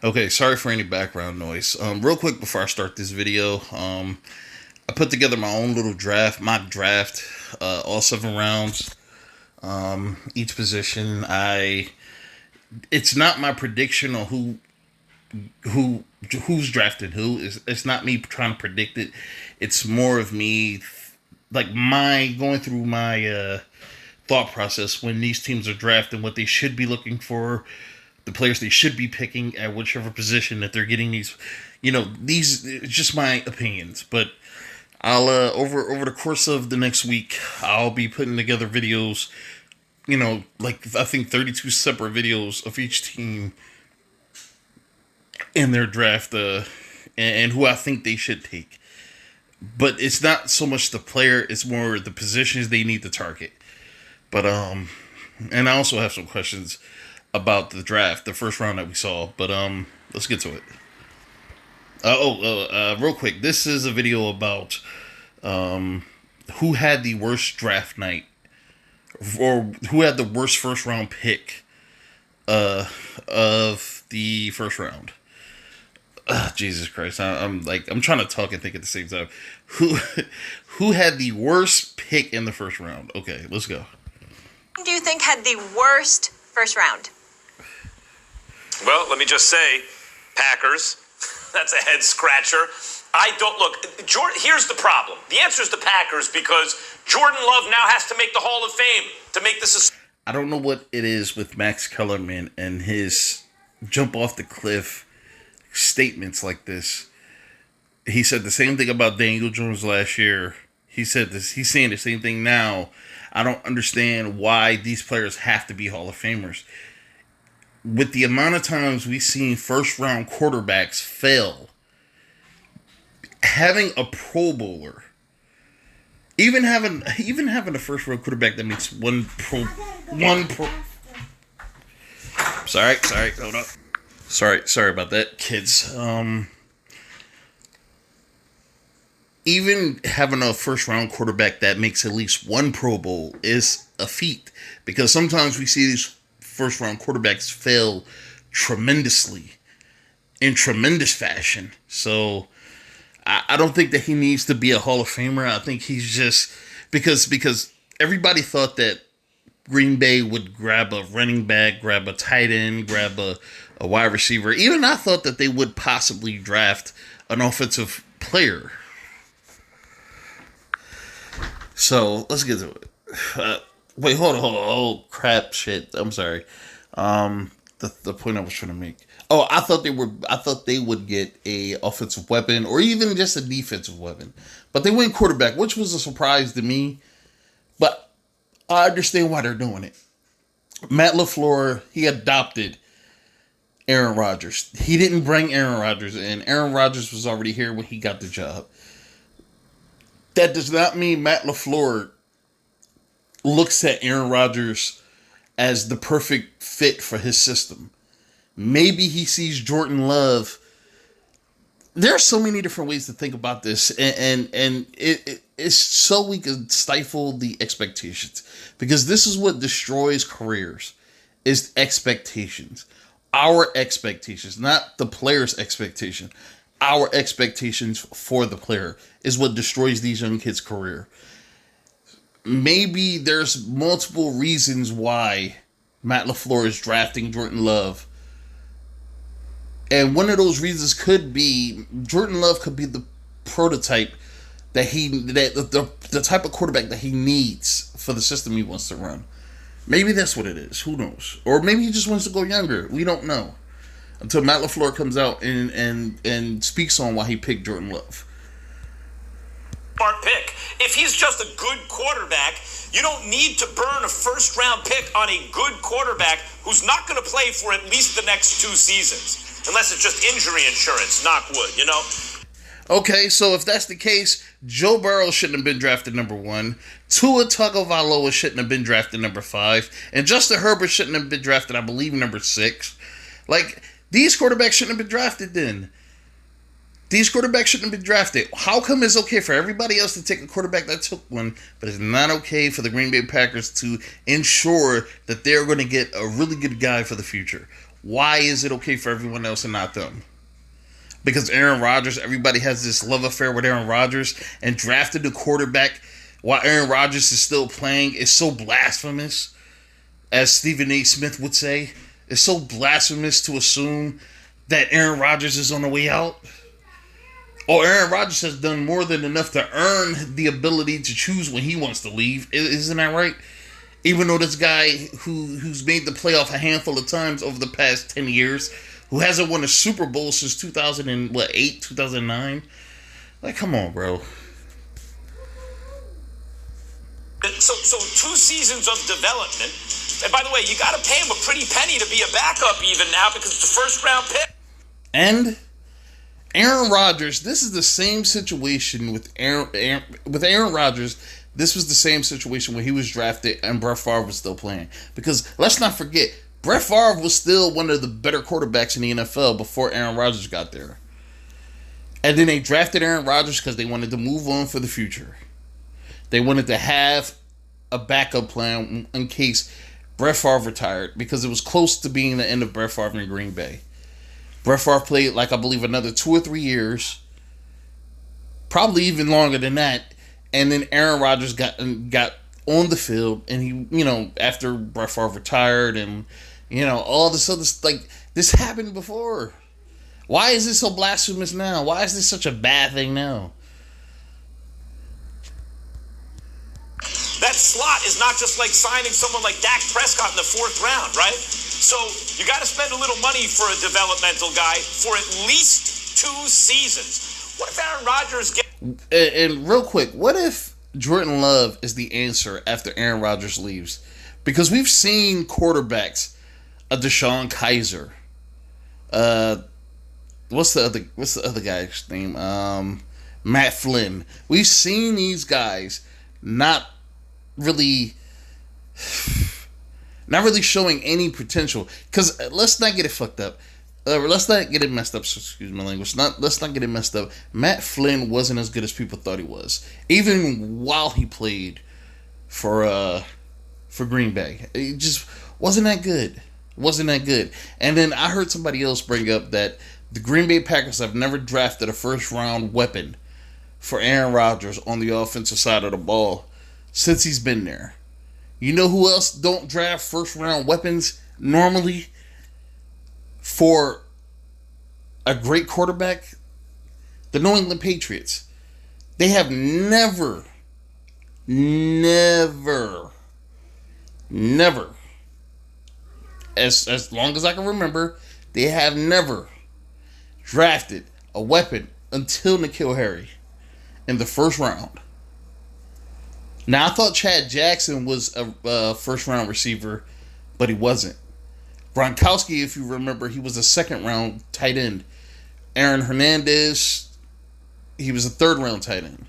Okay, sorry for any background noise. Real quick before I start this video, I put together my own little mock draft, all 7 rounds, each position. It's not my prediction on who who's drafted who. It's not me trying to predict it. It's more of me, like my going through my thought process when these teams are drafting, what they should be looking for, the players they should be picking at whichever position that they're getting these. These it's just my opinions, but I'll over the course of the next week, I'll be putting together videos. Like I think 32 separate videos of each team in their draft, and who I think they should take. But it's not so much the player; it's more the positions they need to target. But and I also have some questions about the draft, the first round that we saw. But let's get to it. Real quick, this is a video about who had the worst draft night, or who had the worst first round pick of the first round. Jesus Christ, I'm trying to talk and think at the same time. Who who had the worst pick in the first round? Okay, let's go. Who do you think had the worst first round? Well, let me just say, Packers. That's a head scratcher. I don't look. Jordan. Here's the problem. The answer is the Packers because Jordan Love now has to make the Hall of Fame to make this. I don't know what it is with Max Kellerman and his jump off the cliff statements like this. He said the same thing about Daniel Jones last year. He said this. He's saying the same thing now. I don't understand why these players have to be Hall of Famers. With the amount of times we've seen first round quarterbacks fail, having a Pro Bowler, even having a first round quarterback that makes one pro. Sorry, hold up. Sorry about that, kids. Even having a first round quarterback that makes at least one Pro Bowl is a feat, because sometimes we see these first round quarterbacks fail tremendously, in tremendous fashion. So I don't think that he needs to be a Hall of Famer. I think he's just because everybody thought that Green Bay would grab a running back, grab a tight end, grab a wide receiver. Even I thought that they would possibly draft an offensive player. So let's get to it. Wait, hold on. Oh, crap, shit. I'm sorry. The point I was trying to make. Oh, I thought they would get a offensive weapon or even just a defensive weapon, but they went quarterback, which was a surprise to me. But I understand why they're doing it. Matt LaFleur, he adopted Aaron Rodgers. He didn't bring Aaron Rodgers in. Aaron Rodgers was already here when he got the job. That does not mean Matt LaFleur looks at Aaron Rodgers as the perfect fit for his system. Maybe he sees Jordan Love. There are so many different ways to think about this, and it's so we can stifle the expectations, because this is what destroys careers, is expectations. Our expectations, not the player's expectation. Our expectations for the player is what destroys these young kids' career. Maybe there's multiple reasons why Matt LaFleur is drafting Jordan Love. And one of those reasons could be Jordan Love could be the prototype that the type of quarterback that he needs for the system he wants to run. Maybe that's what it is. Who knows? Or maybe he just wants to go younger. We don't know until Matt LaFleur comes out and speaks on why he picked Jordan Love. Smart pick. If he's just a good quarterback, you don't need to burn a first round pick on a good quarterback who's not going to play for at least the next 2 seasons. Unless it's just injury insurance, knock wood, Okay, so if that's the case, Joe Burrow shouldn't have been drafted number 1. Tua Tagovailoa shouldn't have been drafted number 5. And Justin Herbert shouldn't have been drafted, I believe, number 6. Like, these quarterbacks shouldn't have been drafted then. These quarterbacks shouldn't have been drafted. How come it's okay for everybody else to take a quarterback that took one, but it's not okay for the Green Bay Packers to ensure that they're going to get a really good guy for the future? Why is it okay for everyone else and not them? Because Aaron Rodgers, everybody has this love affair with Aaron Rodgers, and drafted the quarterback while Aaron Rodgers is still playing is so blasphemous, as Stephen A. Smith would say. It's so blasphemous to assume that Aaron Rodgers is on the way out. Or Aaron Rodgers has done more than enough to earn the ability to choose when he wants to leave. Isn't that right? Even though this guy who's made the playoff a handful of times over the past 10 years, who hasn't won a Super Bowl since 2008, 2009. Like, come on, bro. So 2 seasons of development. And by the way, you got to pay him a pretty penny to be a backup even now because it's a first-round pick. And Aaron Rodgers, this is the same situation with Aaron Rodgers. This was the same situation when he was drafted and Brett Favre was still playing. Because let's not forget, Brett Favre was still one of the better quarterbacks in the NFL before Aaron Rodgers got there. And then they drafted Aaron Rodgers because they wanted to move on for the future. They wanted to have a backup plan in case Brett Favre retired, because it was close to being the end of Brett Favre in Green Bay. Brett Favre played, like, I believe, another 2 or 3 years. Probably even longer than that. And then Aaron Rodgers got on the field, and he, after Brett Favre retired, and, all this other, like, this happened before. Why is this so blasphemous now? Why is this such a bad thing now? That slot is not just like signing someone like Dak Prescott in the 4th round, right? So you got to spend a little money for a developmental guy for at least 2 seasons. What if Aaron Rodgers gets... And real quick, what if Jordan Love is the answer after Aaron Rodgers leaves? Because we've seen quarterbacks, a DeShone Kizer, what's the other guy's name? Matt Flynn. We've seen these guys not really showing any potential. Because let's not get it fucked up. Let's not get it messed up. Excuse my language. Let's not get it messed up. Matt Flynn wasn't as good as people thought he was, even while he played for Green Bay. It just wasn't that good. And then I heard somebody else bring up that the Green Bay Packers have never drafted a first-round weapon for Aaron Rodgers on the offensive side of the ball since he's been there. You know who else don't draft first-round weapons normally for a great quarterback? The New England Patriots. They have never, as long as I can remember, they have never drafted a weapon until N'Keal Harry in the first round. Now, I thought Chad Jackson was a first-round receiver, but he wasn't. Gronkowski, if you remember, he was a second-round tight end. Aaron Hernandez, he was a third-round tight end.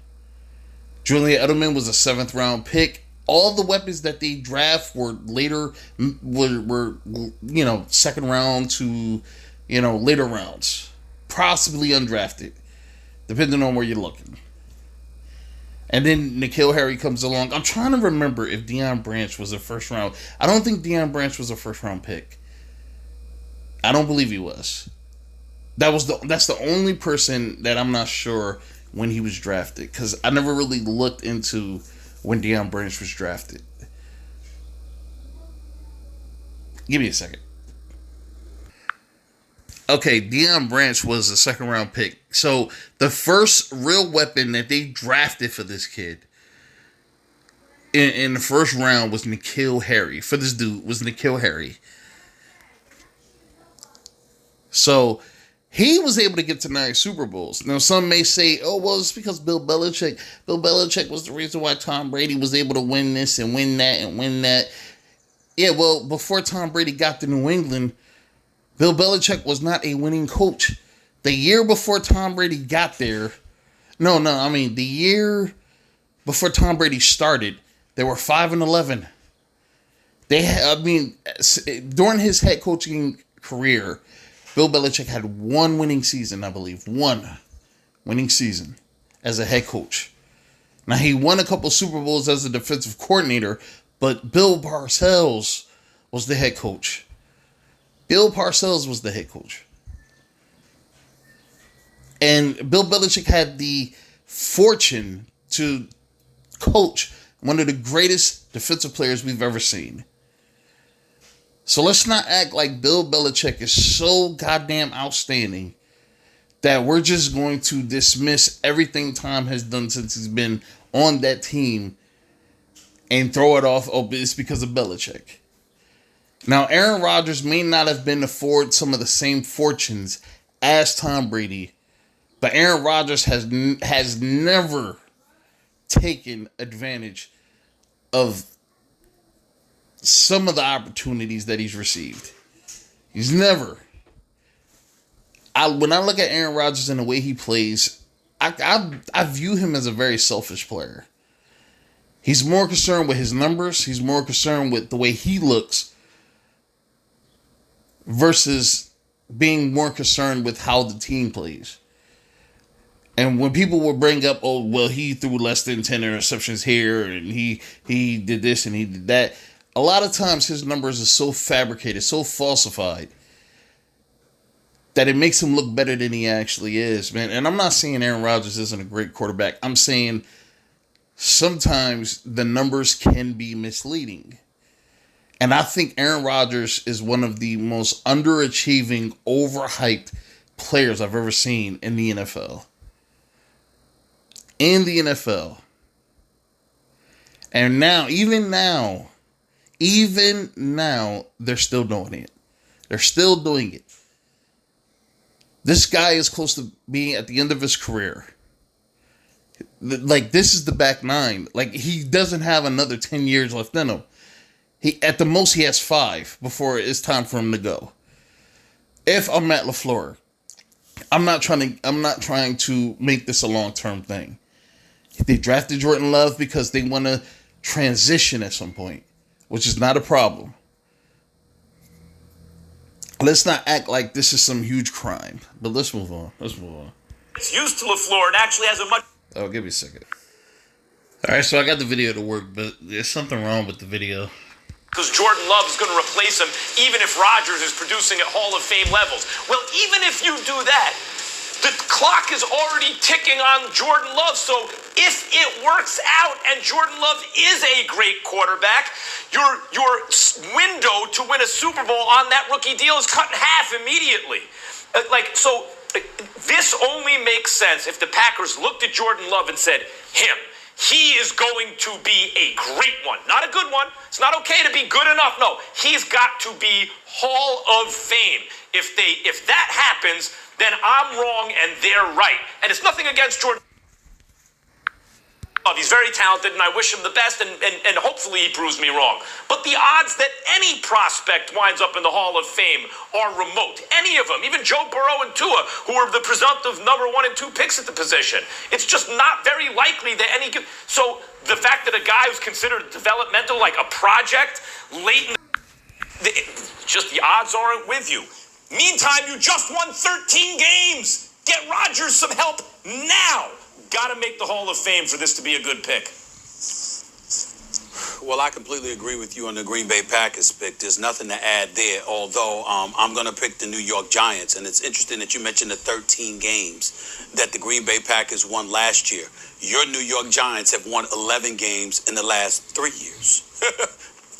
Julian Edelman was a seventh-round pick. All the weapons that they draft were later, were second round to, later rounds. Possibly undrafted, depending on where you're looking. And then N'Keal Harry comes along. I'm trying to remember if Deion Branch was a first round. I don't think Deion Branch was a first round pick. I don't believe he was. That's the only person that I'm not sure when he was drafted, because I never really looked into when Deion Branch was drafted. Give me a second. Okay, Deion Branch was a second round pick. So the first real weapon that they drafted for this kid in the first round was N'Keal Harry. For this dude was N'Keal Harry. So he was able to get to 9 Super Bowls. Now, some may say, oh, well, it's because Bill Belichick. Bill Belichick was the reason why Tom Brady was able to win this and win that and win that. Yeah, well, before Tom Brady got to New England, Bill Belichick was not a winning coach. The year before Tom Brady got there, the year before Tom Brady started, they were 5-11. During his head coaching career, Bill Belichick had one winning season, I believe. One. winning season as a head coach. Now, he won a couple Super Bowls as a defensive coordinator, but Bill Parcells was the head coach. Bill Parcells was the head coach. And Bill Belichick had the fortune to coach one of the greatest defensive players we've ever seen. So let's not act like Bill Belichick is so goddamn outstanding that we're just going to dismiss everything Tom has done since he's been on that team and throw it off, oh, it's because of Belichick. Now, Aaron Rodgers may not have been afforded some of the same fortunes as Tom Brady, but Aaron Rodgers has never taken advantage of some of the opportunities that he's received. He's never. When I look at Aaron Rodgers and the way he plays, I view him as a very selfish player. He's more concerned with his numbers. He's more concerned with the way he looks versus being more concerned with how the team plays. And when people will bring up, oh, well, he threw less than 10 interceptions here, and he did this and he did that, a lot of times his numbers are so fabricated, so falsified, that it makes him look better than he actually is, man. And I'm not saying Aaron Rodgers isn't a great quarterback. I'm saying sometimes the numbers can be misleading. And I think Aaron Rodgers is one of the most underachieving, overhyped players I've ever seen in the NFL. In the NFL. And now, even now, they're still doing it. They're still doing it. This guy is close to being at the end of his career. Like, this is the back nine. Like, he doesn't have another 10 years left in him. At the most, he has 5 before it's time for him to go. If I'm Matt LaFleur, I'm not trying to make this a long-term thing. They drafted Jordan Love because they want to transition at some point, which is not a problem. Let's not act like this is some huge crime. But let's move on. It's used to LaFleur and actually has a much... Oh, give me a second. All right, so I got the video to work, but there's something wrong with the video. Because Jordan Love is going to replace him even if Rodgers is producing at Hall of Fame levels. Well, even if you do that, the clock is already ticking on Jordan Love. So if it works out and Jordan Love is a great quarterback, your window to win a Super Bowl on that rookie deal is cut in half immediately. This only makes sense if the Packers looked at Jordan Love and said, he is going to be a great one. Not a good one. It's not okay to be good enough. No, he's got to be Hall of Fame. If that happens, then I'm wrong and they're right. And it's nothing against Jordan Love. He's very talented, and I wish him the best, and hopefully he proves me wrong. But the odds that any prospect winds up in the Hall of Fame are remote. Any of them, even Joe Burrow and Tua, who are the presumptive number 1 and 2 picks at the position. It's just not very likely that any... So the fact that a guy who's considered developmental, like a project, late in just the odds aren't with you. Meantime, you just won 13 games. Get Rodgers some help now. Got to make the Hall of Fame for this to be a good pick. Well, I completely agree with you on the Green Bay Packers pick. There's nothing to add there, although I'm going to pick the New York Giants. And it's interesting that you mentioned the 13 games that the Green Bay Packers won last year. Your New York Giants have won 11 games in the last 3 years.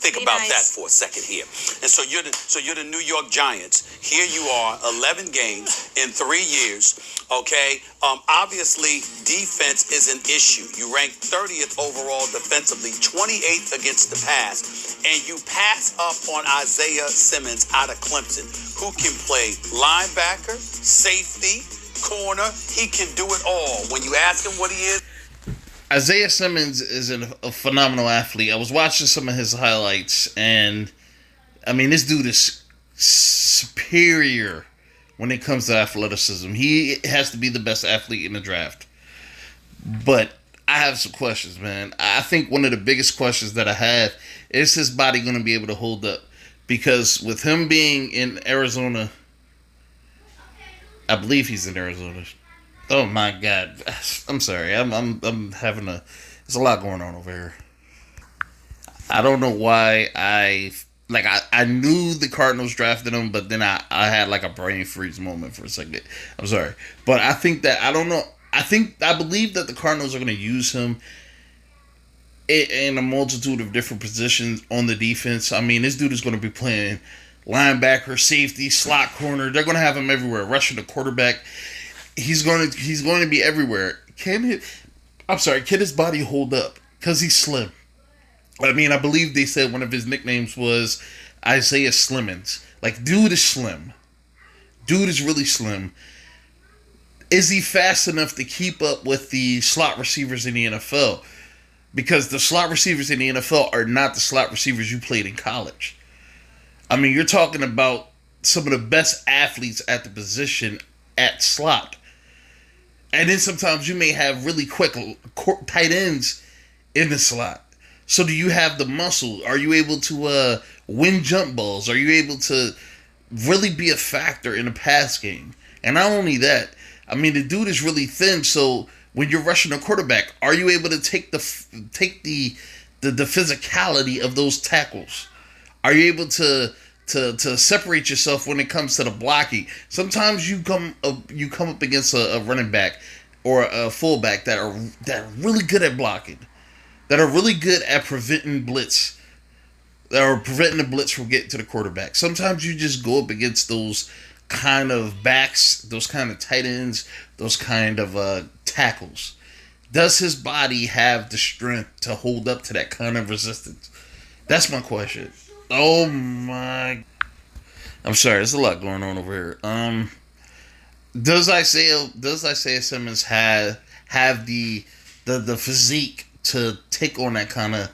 Think about that for a second here. And so you're the New York Giants. Here you are, 11 games in 3 years. Okay. Obviously, defense is an issue. You rank 30th overall defensively, 28th against the pass, and you pass up on Isaiah Simmons out of Clemson, who can play linebacker, safety, corner. He can do it all. When you ask him what he is. Isaiah Simmons is a phenomenal athlete. I was watching some of his highlights, and I mean, this dude is superior when it comes to athleticism. He has to be the best athlete in the draft. But I have some questions, man. I think one of the biggest questions that I have is his body going to be able to hold up? Because with him being in Arizona, I believe he's in Arizona. Oh my God, I'm sorry. I'm having a. There's a lot going on over here. I don't know why I knew the Cardinals drafted him, but then I had like a brain freeze moment for a second. I'm sorry, but I think that I don't know. I believe that the Cardinals are going to use him in a multitude of different positions on the defense. I mean, this dude is going to be playing linebacker, safety, slot corner. They're going to have him everywhere, rushing the quarterback. He's going to be everywhere. Can his body hold up? Because he's slim. I mean, I believe they said one of his nicknames was Isaiah Slimmons. Like, dude is slim. Dude is really slim. Is he fast enough to keep up with the slot receivers in the NFL? Because the slot receivers in the NFL are not the slot receivers you played in college. I mean, you're talking about some of the best athletes at the position at slot. And then sometimes you may have really quick tight ends in the slot. So do you have the muscle? Are you able to win jump balls? Are you able to really be a factor in a pass game? And not only that, I mean, the dude is really thin, so when you're rushing a quarterback, are you able to take the physicality of those tackles? Are you able to separate yourself when it comes to the blocking? Sometimes you come up against a running back or a fullback that are really good at blocking, that are really good at preventing blitz, that are preventing the blitz from getting to the quarterback. Sometimes you just go up against those kind of backs, those kind of tight ends, those kind of tackles. Does his body have the strength to hold up to that kind of resistance? That's my question. Oh my! I'm sorry. There's a lot going on over here. Does Isaiah Simmons have the physique to take on that kind of?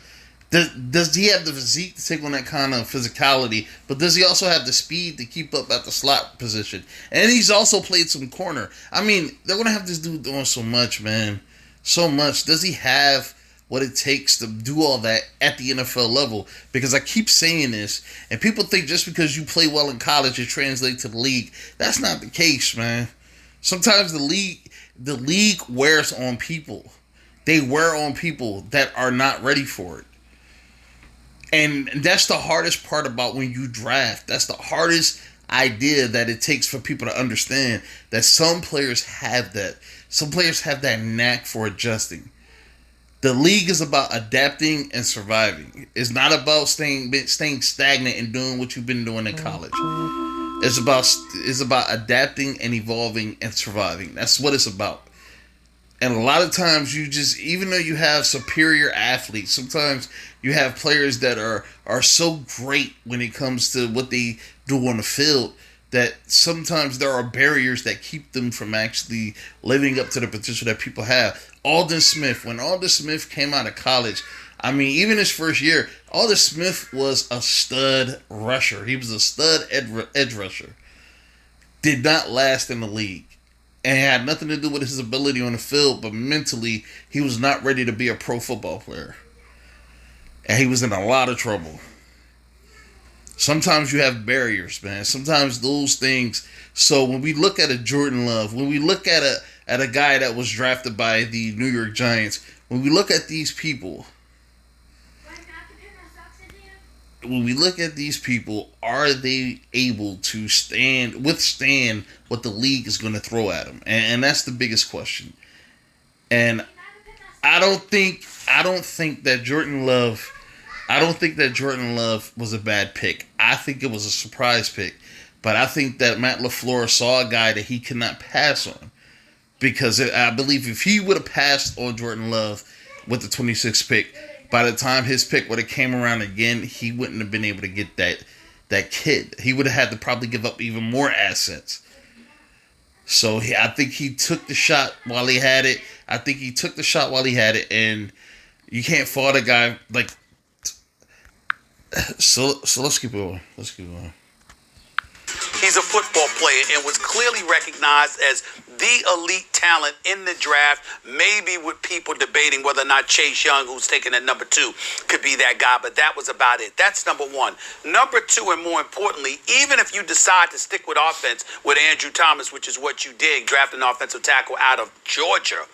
Does he have the physique to take on that kind of physicality? But does he also have the speed to keep up at the slot position? And he's also played some corner. I mean, they're gonna have this dude doing so much, man. So much. Does he have what it takes to do all that at the NFL level? Because I keep saying this, and people think just because you play well in college, it translates to the league. That's not the case, man. Sometimes the league wears on people. They wear on people that are not ready for it. And that's the hardest part about when you draft. That's the hardest idea that it takes for people to understand that some players have that. Some players have that knack for adjusting. The league is about adapting and surviving. It's not about staying stagnant and doing what you've been doing in college. It's about adapting and evolving and surviving. That's what it's about. And a lot of times even though you have superior athletes, sometimes you have players that are so great when it comes to what they do on the field that sometimes there are barriers that keep them from actually living up to the potential that people have. Alden Smith, when Alden Smith came out of college, I mean, even his first year, Alden Smith was a stud rusher. He was a stud edge rusher. Did not last in the league. And it had nothing to do with his ability on the field, but mentally, he was not ready to be a pro football player. And he was in a lot of trouble. Sometimes you have barriers, man. Sometimes those things. So when we look at a Jordan Love, when we look at a guy that was drafted by the New York Giants, when we look at these people, are they able to withstand what the league is going to throw at them? And that's the biggest question. And I don't think that Jordan Love was a bad pick. I think it was a surprise pick. But I think that Matt LaFleur saw a guy that he could not pass on. Because I believe if he would have passed on Jordan Love with the 26th pick, by the time his pick would have came around again, he wouldn't have been able to get that kid. He would have had to probably give up even more assets. So I think he took the shot while he had it. And you can't fault a guy like. So let's keep going. He's a football player and was clearly recognized as the elite talent in the draft, maybe with people debating whether or not Chase Young, who's taken at number 2, could be that guy, but that was about it. That's number 1. Number 2, and more importantly, even if you decide to stick with offense with Andrew Thomas, which is what you did, draft an offensive tackle out of Georgia,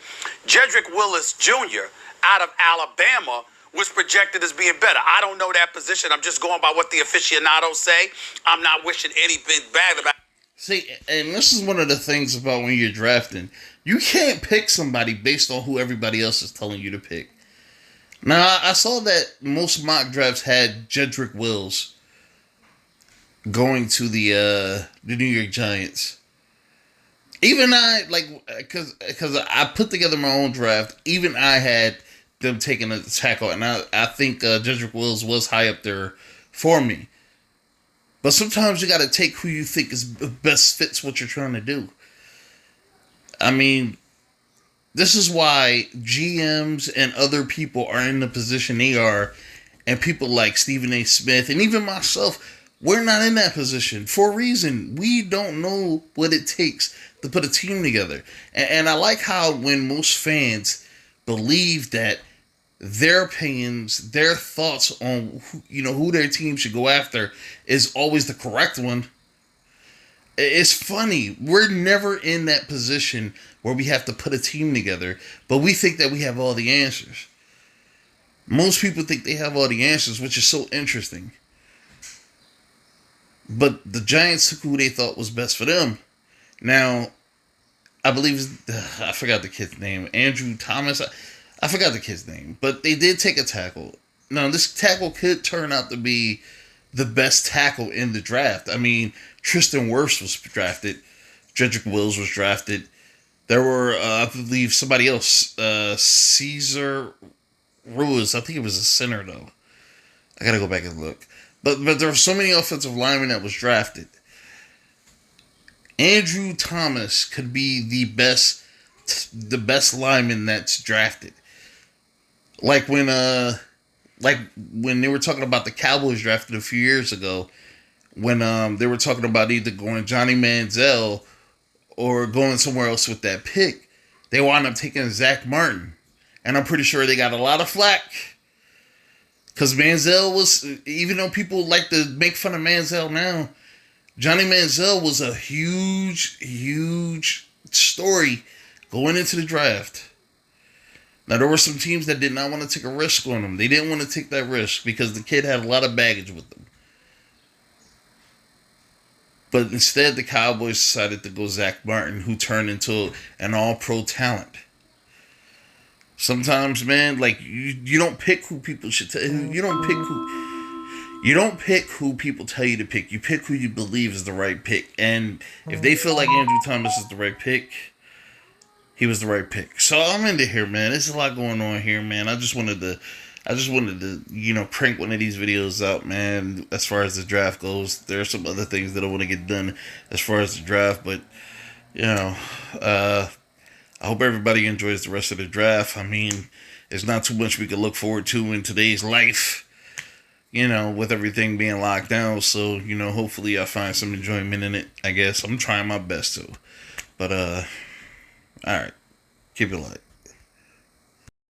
Jedrick Willis Jr. out of Alabama was projected as being better. I don't know that position. I'm just going by what the aficionados say. I'm not wishing anything bad about. See, and this is one of the things about when you're drafting. You can't pick somebody based on who everybody else is telling you to pick. Now, I saw that most mock drafts had Jedrick Wills going to the New York Giants. Even I, because I put together my own draft, even I had them taking a tackle, and I think Jedrick Wills was high up there for me. But sometimes you got to take who you think is best fits what you're trying to do. I mean, this is why GMs and other people are in the position they are, and people like Stephen A. Smith and even myself, we're not in that position for a reason. We don't know what it takes to put a team together. And I like how when most fans believe that their opinions, their thoughts on who their team should go after is always the correct one. It's funny. We're never in that position where we have to put a team together, but we think that we have all the answers. Most people think they have all the answers, which is so interesting. But the Giants took who they thought was best for them. Now, I believe, I forgot the kid's name, Andrew Thomas. I forgot the kid's name, but they did take a tackle. Now, this tackle could turn out to be the best tackle in the draft. I mean, Tristan Wirfs was drafted. Jedrick Wills was drafted. There were, I believe, somebody else, Cesar Ruiz. I think it was a center, though. I got to go back and look. But there were so many offensive linemen that was drafted. Andrew Thomas could be the best lineman that's drafted. Like when they were talking about the Cowboys drafted a few years ago, when they were talking about either going Johnny Manziel or going somewhere else with that pick, they wound up taking Zach Martin. And I'm pretty sure they got a lot of flack. Because Manziel was, even though people like to make fun of Manziel now, Johnny Manziel was a huge, huge story going into the draft. Now, there were some teams that did not want to take a risk on him. They didn't want to take that risk because the kid had a lot of baggage with him. But instead, the Cowboys decided to go Zach Martin, who turned into an all-pro talent. Sometimes, man, like you don't pick who people should tell you. You don't pick who people tell you to pick. You pick who you believe is the right pick. And if they feel like Andrew Thomas is the right pick, he was the right pick. So I'm into here, man. There's a lot going on here, man. I just wanted to, crank one of these videos out, man. As far as the draft goes, there are some other things that I want to get done as far as the draft, but I hope everybody enjoys the rest of the draft. I mean, there's not too much we can look forward to in today's life, with everything being locked down. So, hopefully I find some enjoyment in it, I guess. I'm trying my best to. But, all right. Keep it light.